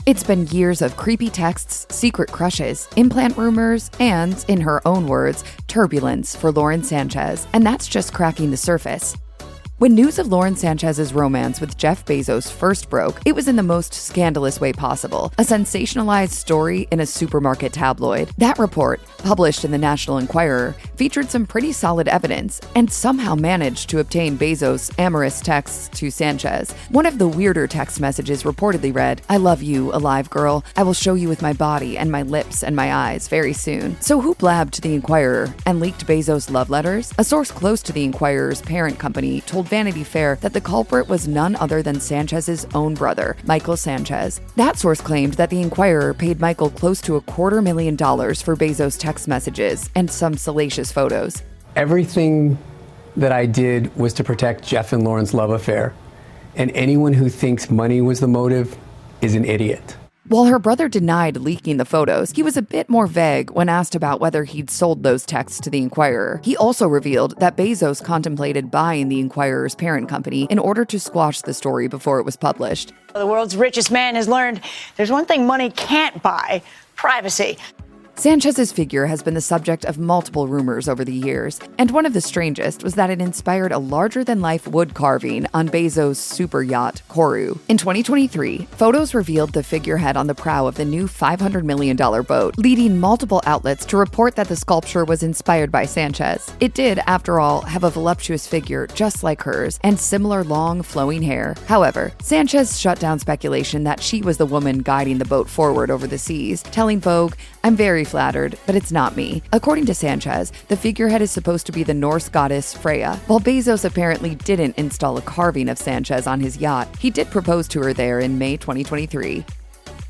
It's been years of creepy texts, secret crushes, implant rumors, and, in her own words, turbulence for Lauren Sanchez, and that's just cracking the surface. When news of Lauren Sanchez's romance with Jeff Bezos first broke, it was in the most scandalous way possible, a sensationalized story in a supermarket tabloid. That report, published in the National Enquirer, featured some pretty solid evidence and somehow managed to obtain Bezos' amorous texts to Sanchez. One of the weirder text messages reportedly read, "I love you, alive girl. I will show you with my body and my lips and my eyes very soon." So who blabbed to the Enquirer and leaked Bezos' love letters? A source close to the Enquirer's parent company told Vanity Fair that the culprit was none other than Sanchez's own brother, Michael Sanchez. That source claimed that the Enquirer paid Michael close to $250,000 for Bezos' text messages and some salacious photos. Everything that I did was to protect Jeff and Lauren's love affair, and anyone who thinks money was the motive is an idiot. While her brother denied leaking the photos, he was a bit more vague when asked about whether he'd sold those texts to the Enquirer. He also revealed that Bezos contemplated buying the Enquirer's parent company in order to squash the story before it was published. The world's richest man has learned there's one thing money can't buy: privacy. Sanchez's figure has been the subject of multiple rumors over the years, and one of the strangest was that it inspired a larger-than-life wood carving on Bezos' super yacht, Koru. In 2023, photos revealed the figurehead on the prow of the new $500 million boat, leading multiple outlets to report that the sculpture was inspired by Sanchez. It did, after all, have a voluptuous figure just like hers, and similar long, flowing hair. However, Sanchez shut down speculation that she was the woman guiding the boat forward over the seas, telling Vogue, "I'm very flattered, but it's not me." According to Sanchez, the figurehead is supposed to be the Norse goddess Freya. While Bezos apparently didn't install a carving of Sanchez on his yacht, he did propose to her there in May 2023.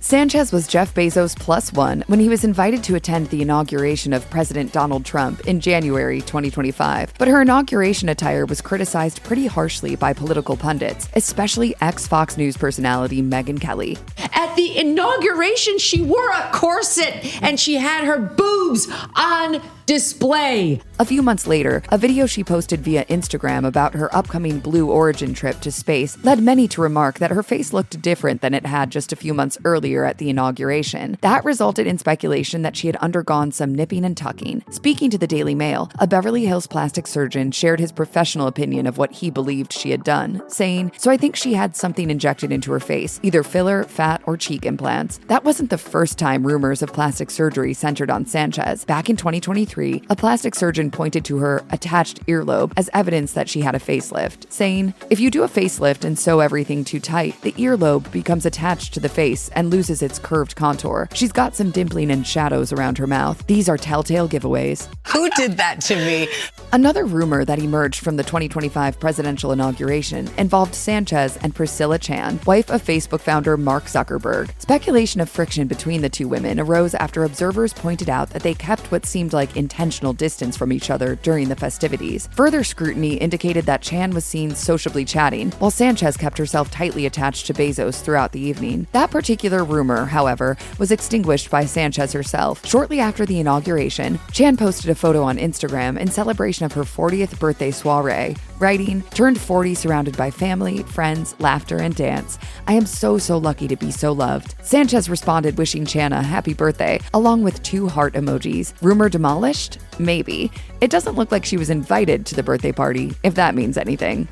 Sanchez was Jeff Bezos' plus one when he was invited to attend the inauguration of President Donald Trump in January 2025. But her inauguration attire was criticized pretty harshly by political pundits, especially ex-Fox News personality Megyn Kelly. At the inauguration, she wore a corset and she had her boobs on display. A few months later, a video she posted via Instagram about her upcoming Blue Origin trip to space led many to remark that her face looked different than it had just a few months earlier at the inauguration. That resulted in speculation that she had undergone some nipping and tucking. Speaking to the Daily Mail, a Beverly Hills plastic surgeon shared his professional opinion of what he believed she had done, saying, "So I think she had something injected into her face, either filler, fat, or cheek implants." That wasn't the first time rumors of plastic surgery centered on Sanchez. Back in 2023, a plastic surgeon pointed to her attached earlobe as evidence that she had a facelift, saying, "If you do a facelift and sew everything too tight, the earlobe becomes attached to the face and loses its curved contour. She's got some dimpling and shadows around her mouth. These are telltale giveaways." Who did that to me? Another rumor that emerged from the 2025 presidential inauguration involved Sanchez and Priscilla Chan, wife of Facebook founder Mark Zuckerberg. Speculation of friction between the two women arose after observers pointed out that they kept what seemed like intentional distance from each other during the festivities. Further scrutiny indicated that Chan was seen sociably chatting, while Sanchez kept herself tightly attached to Bezos throughout the evening. That particular rumor, however, was extinguished by Sanchez herself. Shortly after the inauguration, Chan posted a photo on Instagram in celebration of her 40th birthday soiree, writing, "Turned 40 surrounded by family, friends, laughter, and dance. I am so lucky to be so loved." Sanchez responded wishing Chan a happy birthday, along with 2 heart emojis. Rumor demolished? Maybe. It doesn't look like she was invited to the birthday party, if that means anything.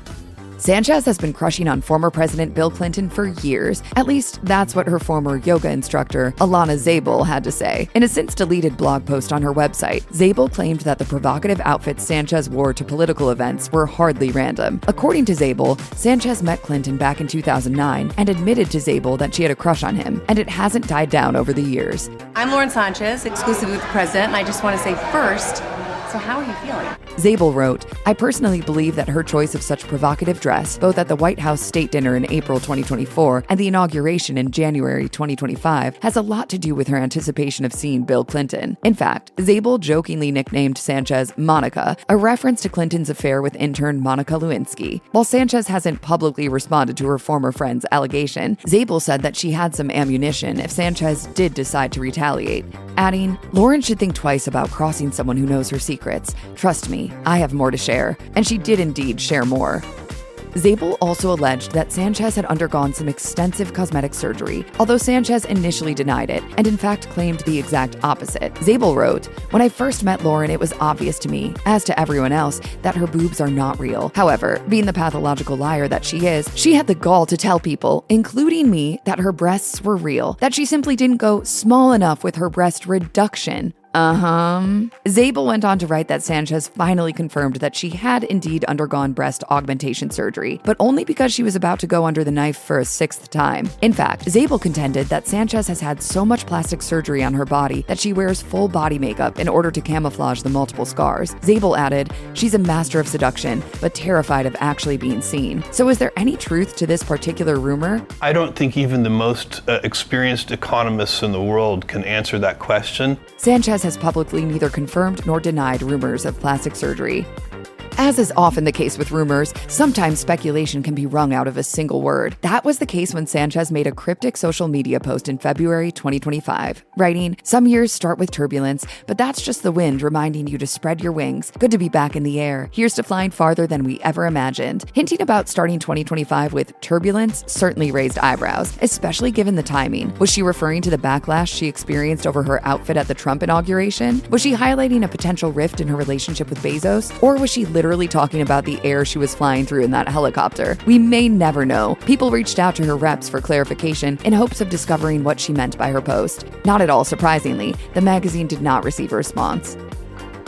Sanchez has been crushing on former President Bill Clinton for years. At least, that's what her former yoga instructor, Alana Zabel, had to say. In a since-deleted blog post on her website, Zabel claimed that the provocative outfits Sanchez wore to political events were hardly random. According to Zabel, Sanchez met Clinton back in 2009 and admitted to Zabel that she had a crush on him, and it hasn't died down over the years. I'm Lauren Sanchez, exclusive with the president, and I just want to say first, so how are you feeling? Zabel wrote, "I personally believe that her choice of such provocative dress, both at the White House State Dinner in April 2024 and the inauguration in January 2025, has a lot to do with her anticipation of seeing Bill Clinton." In fact, Zabel jokingly nicknamed Sanchez Monica, a reference to Clinton's affair with intern Monica Lewinsky. While Sanchez hasn't publicly responded to her former friend's allegation, Zabel said that she had some ammunition if Sanchez did decide to retaliate, adding, "Lauren should think twice about crossing someone who knows her secrets. Trust me, I have more to share." And she did indeed share more. Zabel also alleged that Sanchez had undergone some extensive cosmetic surgery, although Sanchez initially denied it and in fact claimed the exact opposite. Zabel wrote, "When I first met Lauren, it was obvious to me, as to everyone else, that her boobs are not real. However, being the pathological liar that she is, she had the gall to tell people, including me, that her breasts were real, that she simply didn't go small enough with her breast reduction." Zabel went on to write that Sanchez finally confirmed that she had indeed undergone breast augmentation surgery, but only because she was about to go under the knife for a 6th time. In fact, Zabel contended that Sanchez has had so much plastic surgery on her body that she wears full body makeup in order to camouflage the multiple scars. Zabel added, "She's a master of seduction, but terrified of actually being seen." So is there any truth to this particular rumor? I don't think even the most experienced economists in the world can answer that question. Sanchez has publicly neither confirmed nor denied rumors of plastic surgery. As is often the case with rumors, sometimes speculation can be wrung out of a single word. That was the case when Sanchez made a cryptic social media post in February 2025, writing, "Some years start with turbulence, but that's just the wind reminding you to spread your wings. Good to be back in the air. Here's to flying farther than we ever imagined." Hinting about starting 2025 with turbulence certainly raised eyebrows, especially given the timing. Was she referring to the backlash she experienced over her outfit at the Trump inauguration? Was she highlighting a potential rift in her relationship with Bezos? Or was she literally talking about the air she was flying through in that helicopter? We may never know. People reached out to her reps for clarification in hopes of discovering what she meant by her post. Not at all surprisingly, the magazine did not receive a response.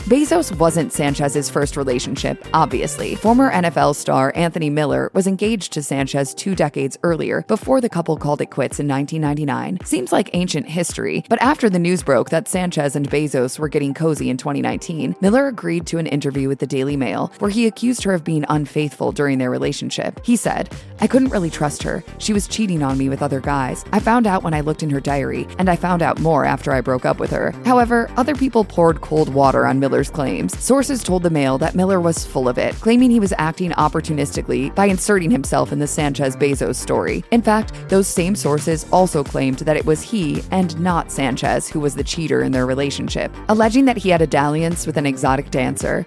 Bezos wasn't Sanchez's first relationship, obviously. Former NFL star Anthony Miller was engaged to Sanchez 2 decades earlier, before the couple called it quits in 1999. Seems like ancient history, but after the news broke that Sanchez and Bezos were getting cozy in 2019, Miller agreed to an interview with the Daily Mail, where he accused her of being unfaithful during their relationship. He said, "I couldn't really trust her. She was cheating on me with other guys. I found out when I looked in her diary, and I found out more after I broke up with her." However, other people poured cold water on Miller's claims. Sources told the Mail that Miller was full of it, claiming he was acting opportunistically by inserting himself in the Sanchez-Bezos story. In fact, those same sources also claimed that it was he and not Sanchez who was the cheater in their relationship, alleging that he had a dalliance with an exotic dancer.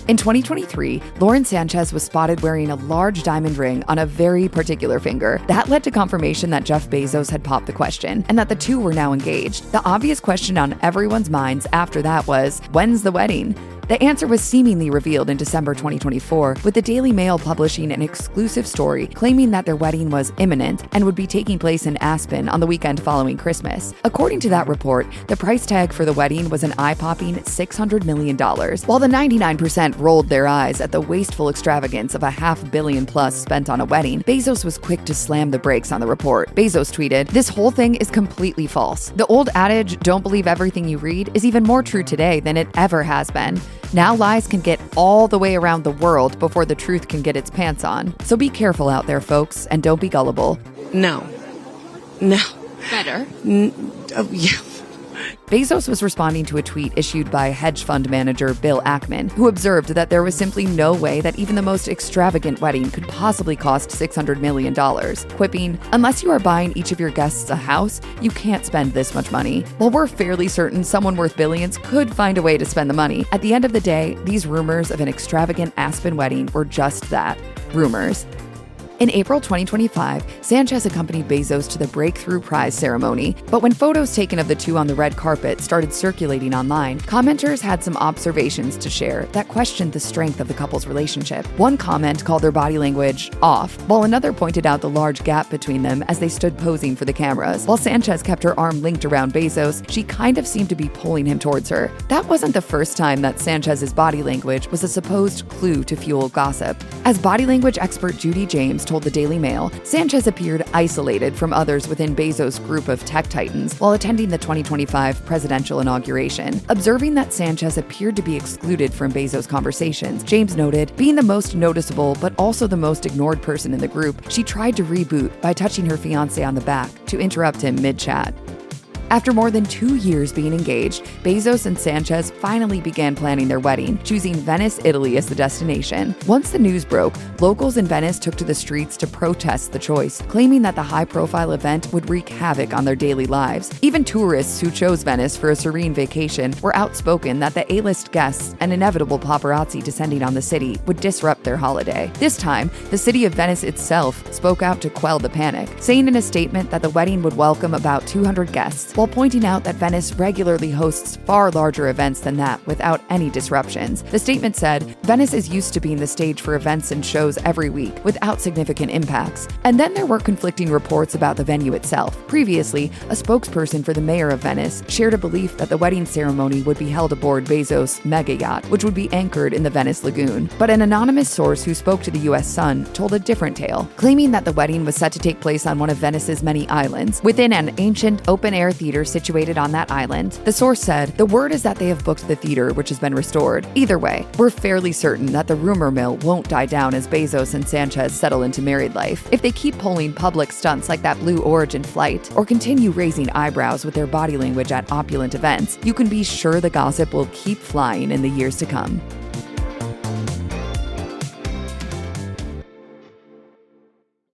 In 2023, Lauren Sanchez was spotted wearing a large diamond ring on a very particular finger. That led to confirmation that Jeff Bezos had popped the question, and that the two were now engaged. The obvious question on everyone's minds after that was, when's the wedding? The answer was seemingly revealed in December 2024, with the Daily Mail publishing an exclusive story claiming that their wedding was imminent and would be taking place in Aspen on the weekend following Christmas. According to that report, the price tag for the wedding was an eye-popping $600 million. While the 99% rolled their eyes at the wasteful extravagance of $500 million plus spent on a wedding, Bezos was quick to slam the brakes on the report. Bezos tweeted, "This whole thing is completely false. The old adage, don't believe everything you read, is even more true today than it ever has been. Now lies can get all the way around the world before the truth can get its pants on. So be careful out there, folks, and don't be gullible." No. Better. Yeah. Bezos was responding to a tweet issued by hedge fund manager Bill Ackman, who observed that there was simply no way that even the most extravagant wedding could possibly cost $600 million, quipping, "Unless you are buying each of your guests a house, you can't spend this much money." While we're fairly certain someone worth billions could find a way to spend the money, at the end of the day, these rumors of an extravagant Aspen wedding were just that, rumors. In April 2025, Sanchez accompanied Bezos to the Breakthrough Prize ceremony, but when photos taken of the two on the red carpet started circulating online, commenters had some observations to share that questioned the strength of the couple's relationship. One comment called their body language off, while another pointed out the large gap between them as they stood posing for the cameras. While Sanchez kept her arm linked around Bezos, she kind of seemed to be pulling him towards her. That wasn't the first time that Sanchez's body language was a supposed clue to fuel gossip. As body language expert Judy James told the Daily Mail, Sanchez appeared isolated from others within Bezos' group of tech titans while attending the 2025 presidential inauguration. Observing that Sanchez appeared to be excluded from Bezos' conversations, James noted, being the most noticeable but also the most ignored person in the group, she tried to reboot by touching her fiancé on the back to interrupt him mid-chat. After more than 2 years being engaged, Bezos and Sanchez finally began planning their wedding, choosing Venice, Italy as the destination. Once the news broke, locals in Venice took to the streets to protest the choice, claiming that the high-profile event would wreak havoc on their daily lives. Even tourists who chose Venice for a serene vacation were outspoken that the A-list guests and inevitable paparazzi descending on the city would disrupt their holiday. This time, the city of Venice itself spoke out to quell the panic, saying in a statement that the wedding would welcome about 200 guests, while pointing out that Venice regularly hosts far larger events than that without any disruptions. The statement said, "Venice is used to being the stage for events and shows every week without significant impacts." And then there were conflicting reports about the venue itself. Previously, a spokesperson for the mayor of Venice shared a belief that the wedding ceremony would be held aboard Bezos' mega yacht, which would be anchored in the Venice lagoon. But an anonymous source who spoke to the U.S. Sun told a different tale, claiming that the wedding was set to take place on one of Venice's many islands, within an ancient open-air theater situated on that island. The source said, "The word is that they have booked the theater, which has been restored. Either way, we're fairly certain that the rumor mill won't die down as Bezos and Sanchez settle into married life. If they keep pulling public stunts like that Blue Origin flight, or continue raising eyebrows with their body language at opulent events, you can be sure the gossip will keep flying in the years to come."